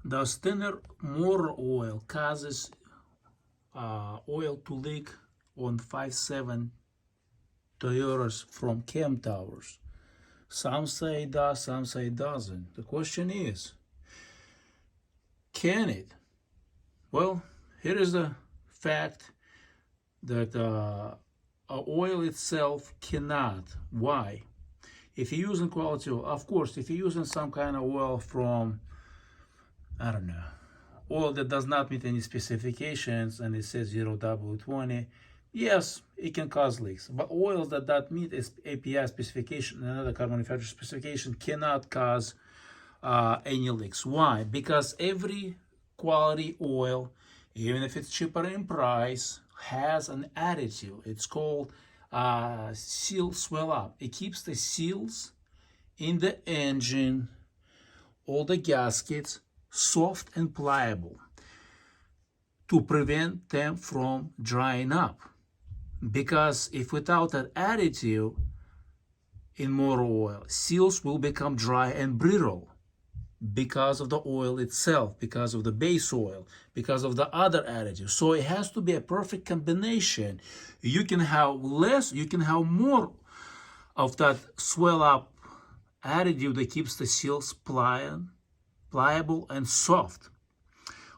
Does thinner motor oil causes oil to leak on 5.7 Toyotas from cam towers? Some say it does, some say it doesn't. The question is, can it? Well, here is the fact that oil itself cannot. Why? If you're using quality oil, of course, if you're using some kind of oil from, I don't know, oil that does not meet any specifications and it says 0w-20, yes, it can cause leaks. But oils that meet API specification and other car manufacturer specification cannot cause any leaks. Why? Because every quality oil, even if it's cheaper in price, has an additive. It's called seal swell up. It keeps the seals in the engine, all the gaskets, soft and pliable to prevent them from drying up. Because if without that additive in motor oil, seals will become dry and brittle because of the oil itself, because of the base oil, because of the other additives. So it has to be a perfect combination. You can have less, you can have more of that swell up additive that keeps the seals pliable and soft.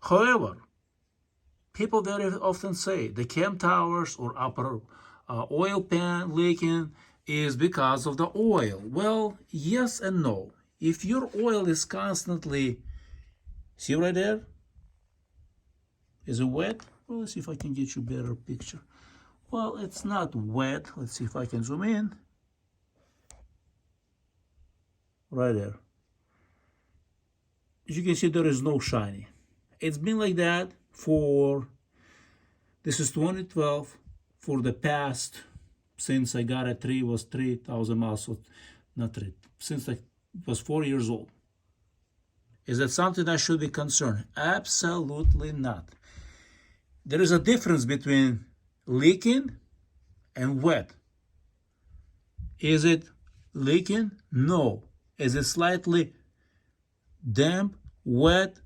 However, people very often say the cam towers or upper oil pan leaking is because of the oil. Well, yes and no. If your oil is constantly, see right there? Is it wet? Well, let's see if I can get you a better picture. Well, it's not wet. Let's see if I can zoom in. Right there. As you can see, there is no shiny. It's been like that for, this is 2012, for the past, since I got it, was 3,000 miles, so not 3, since I was 4 years old. Is that something I should be concerned? Absolutely not. There is a difference between leaking and wet. Is it leaking? No. Is it slightly damp, wet?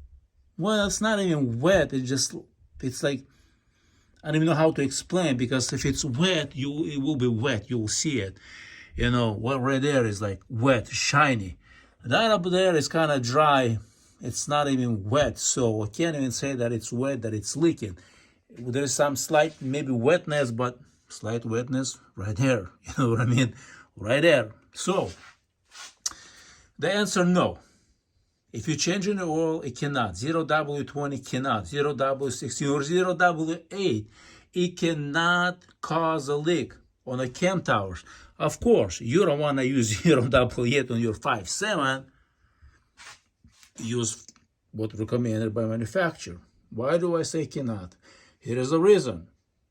Well, it's not even wet. It's like, I don't even know how to explain, because if it's wet, it will be wet. You will see it. You know, what right there is like wet, shiny. That up there is kind of dry. It's not even wet. So I can't even say that it's wet, that it's leaking. There's some slight, maybe wetness, but slight wetness right there. You know what I mean? Right there. So the answer, no. If you change in the oil, it cannot. 0w-20 cannot. 0w-16 or 0w-8, it cannot cause a leak on the cam towers. Of course, you don't want to use 0w-8 on your 5.7. Use what recommended by manufacturer. Why do I say cannot? Here is a reason.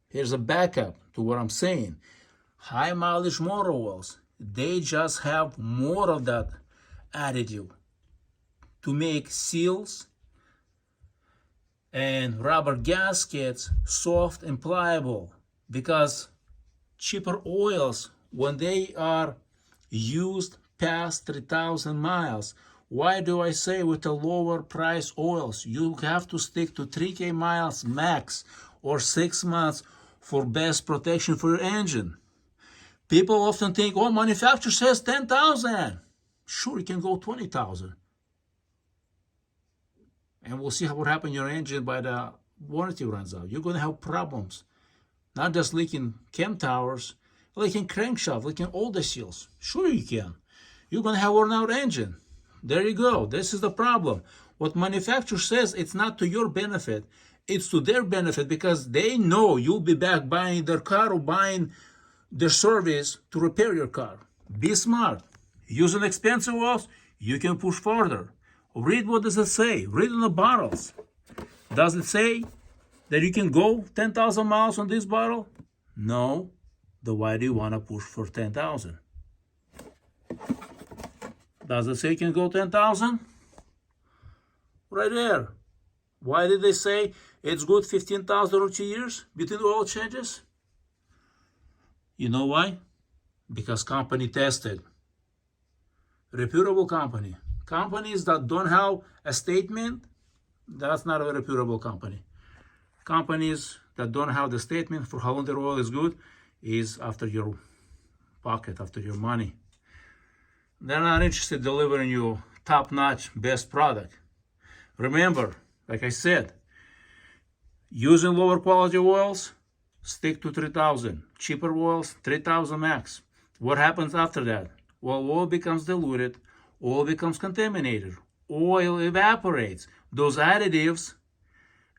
Here's a backup to what I'm saying. High mileage motor oils, they just have more of that additive to make seals and rubber gaskets soft and pliable, because cheaper oils, when they are used past 3,000 miles, why do I say with the lower price oils, you have to stick to 3K miles max or 6 months for best protection for your engine? People often think, oh, manufacturer says 10,000. Sure, you can go 20,000. And we'll see what happens in your engine by the warranty runs out. You're going to have problems. Not just leaking cam towers, leaking crankshaft, leaking all the seals. Sure you can. You're going to have worn out engine. There you go. This is the problem. What manufacturer says, it's not to your benefit. It's to their benefit, because they know you'll be back buying their car or buying their service to repair your car. Be smart. Using expensive oils, you can push further. Read what does it say. Read on the bottles. Does it say that you can go 10,000 miles on this bottle? No. Then why do you want to push for 10,000? Does it say you can go 10,000? Right there. Why did they say it's good 15,000 or 2 years between oil changes? You know why? Because company tested. Reputable company. Companies that don't have a statement That's not a very reputable company. Companies that don't have the statement for how long their oil is good is after your pocket, after your money. They're not interested in delivering you top-notch, best product. Remember, like I said, using lower quality oils, stick to 3,000. Cheaper oils, 3,000 max. What happens after that? Well, oil becomes diluted, oil becomes contaminated, oil evaporates. Those additives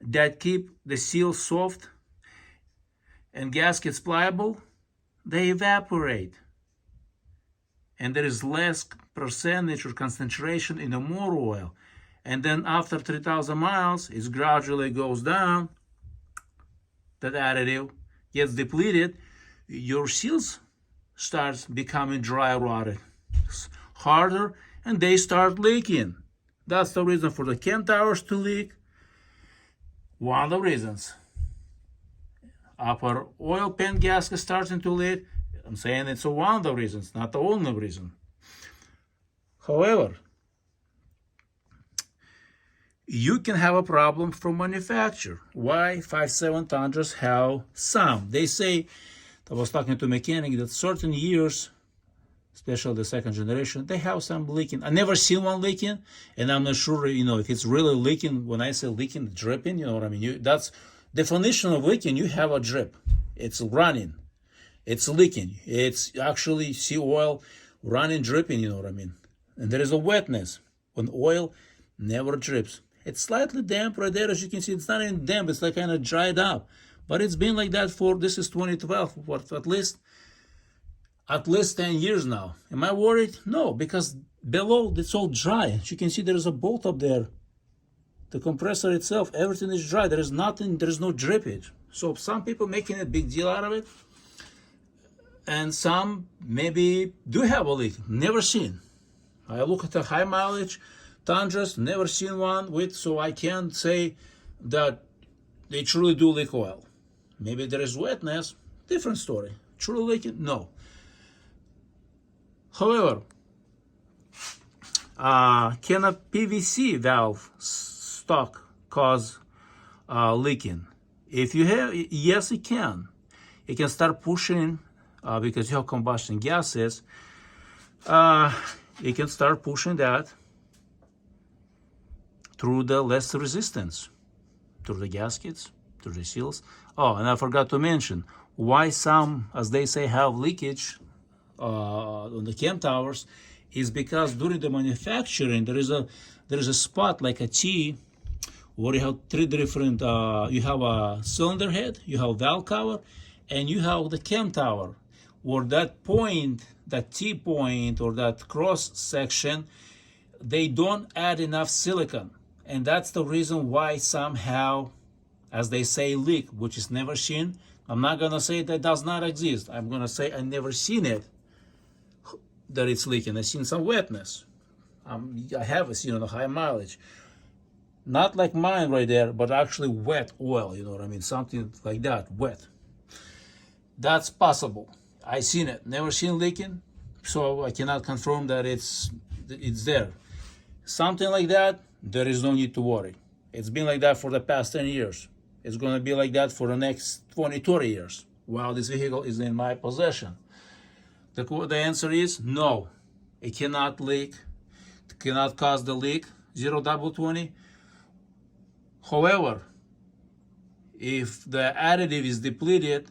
that keep the seal soft and gaskets pliable, they evaporate. And there is less percentage or concentration in the motor oil. And then after 3,000 miles, it gradually goes down. That additive gets depleted. Your seals starts becoming dry rotted, harder, and they start leaking. That's the reason for the cam towers to leak. One of the reasons. Upper oil pan gasket starting to leak. I'm saying it's one of the reasons, not the only reason. However, you can have a problem from manufacturer. Why 5.7 Tundras have some? They say, I was talking to a mechanic, that certain years, especially the second generation, they have some leaking. I never seen one leaking, and I'm not sure, if it's really leaking. When I say leaking, dripping, you know what I mean? That's definition of leaking. You have a drip. It's running. It's leaking. It's actually sea oil running, dripping, you know what I mean? And there is a wetness when oil never drips. It's slightly damp right there, as you can see. It's not even damp, it's like kind of dried up. But it's been like that this is 2012, for at least 10 years now. Am I worried? No, because below it's all dry. As you can see, there is a bolt up there. The compressor itself, everything is dry. There is nothing, there is no drippage. So some people making a big deal out of it. And some maybe do have a leak, never seen. I look at the high mileage Tundras, never seen one with, so I can't say that they truly do leak oil. Maybe there is wetness, different story. Truly leaking, no. However, can a PVC valve stock cause leaking? If you have, yes, it can. It can start pushing. Because you have combustion gases, you can start pushing that through the less resistance, through the gaskets, through the seals. Oh, and I forgot to mention why some, as they say, have leakage on the cam towers is because during the manufacturing there is a spot like a T where you have three different. You have a cylinder head, you have valve cover, and you have the cam tower. Or that point, that T point, or that cross section, they don't add enough silicon. And that's the reason why some have, as they say, leak, which is never seen. I'm not gonna say that does not exist. I'm gonna say I never seen it, that it's leaking. I've seen some wetness. I have seen on a high mileage. Not like mine right there, but actually wet oil, you know what I mean? Something like that, wet. That's possible. I seen it, never seen leaking, so I cannot confirm that it's there. Something like that, there is no need to worry. It's been like that for the past 10 years. It's going to be like that for the next 20, 30 years while this vehicle is in my possession. The answer is no. It cannot leak. It cannot cause the leak. 0w-20. However, if the additive is depleted,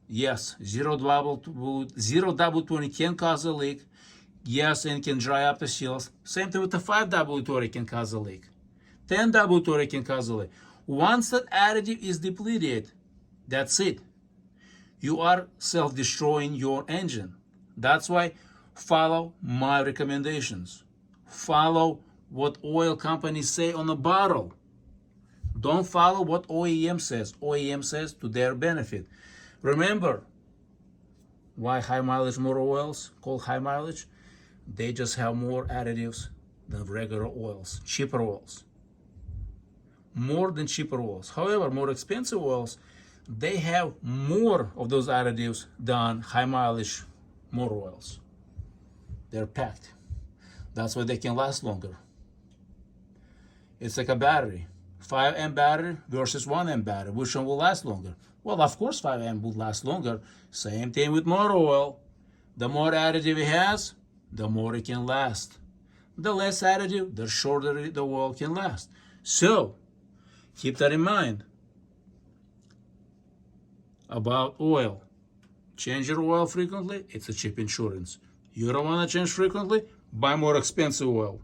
yes, 0w-20 can cause a leak. Yes, and can dry up the seals. Same thing with the 5w-20 can cause a leak. 10w-20 can cause a leak. Once that additive is depleted, that's it. You are self-destroying your engine. That's why follow my recommendations. Follow what oil companies say on the bottle. Don't follow what OEM says. OEM says to their benefit. Remember, why high mileage motor oils called high mileage? They just have more additives than regular oils, cheaper oils. More than cheaper oils. However, more expensive oils, they have more of those additives than high mileage motor oils. They're packed. That's why they can last longer. It's like a battery. 5 amp battery versus 1 amp battery. Which one will last longer? Well, of course 5 amp will last longer. Same thing with motor oil. The more additive it has, the more it can last. The less additive, the shorter the oil can last. So, keep that in mind about oil. Change your oil frequently, it's a cheap insurance. You don't want to change frequently, buy more expensive oil.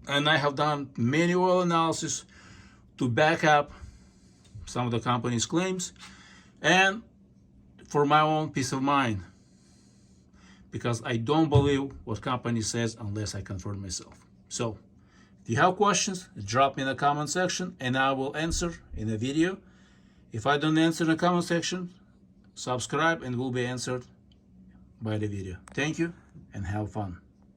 And I have done many oil analysis to back up some of the company's claims and for my own peace of mind, because I don't believe what company says unless I confirm myself. So if you have questions, drop me in the comment section and I will answer in a video. If I don't answer in the comment section, subscribe and will be answered by the video. Thank you and have fun.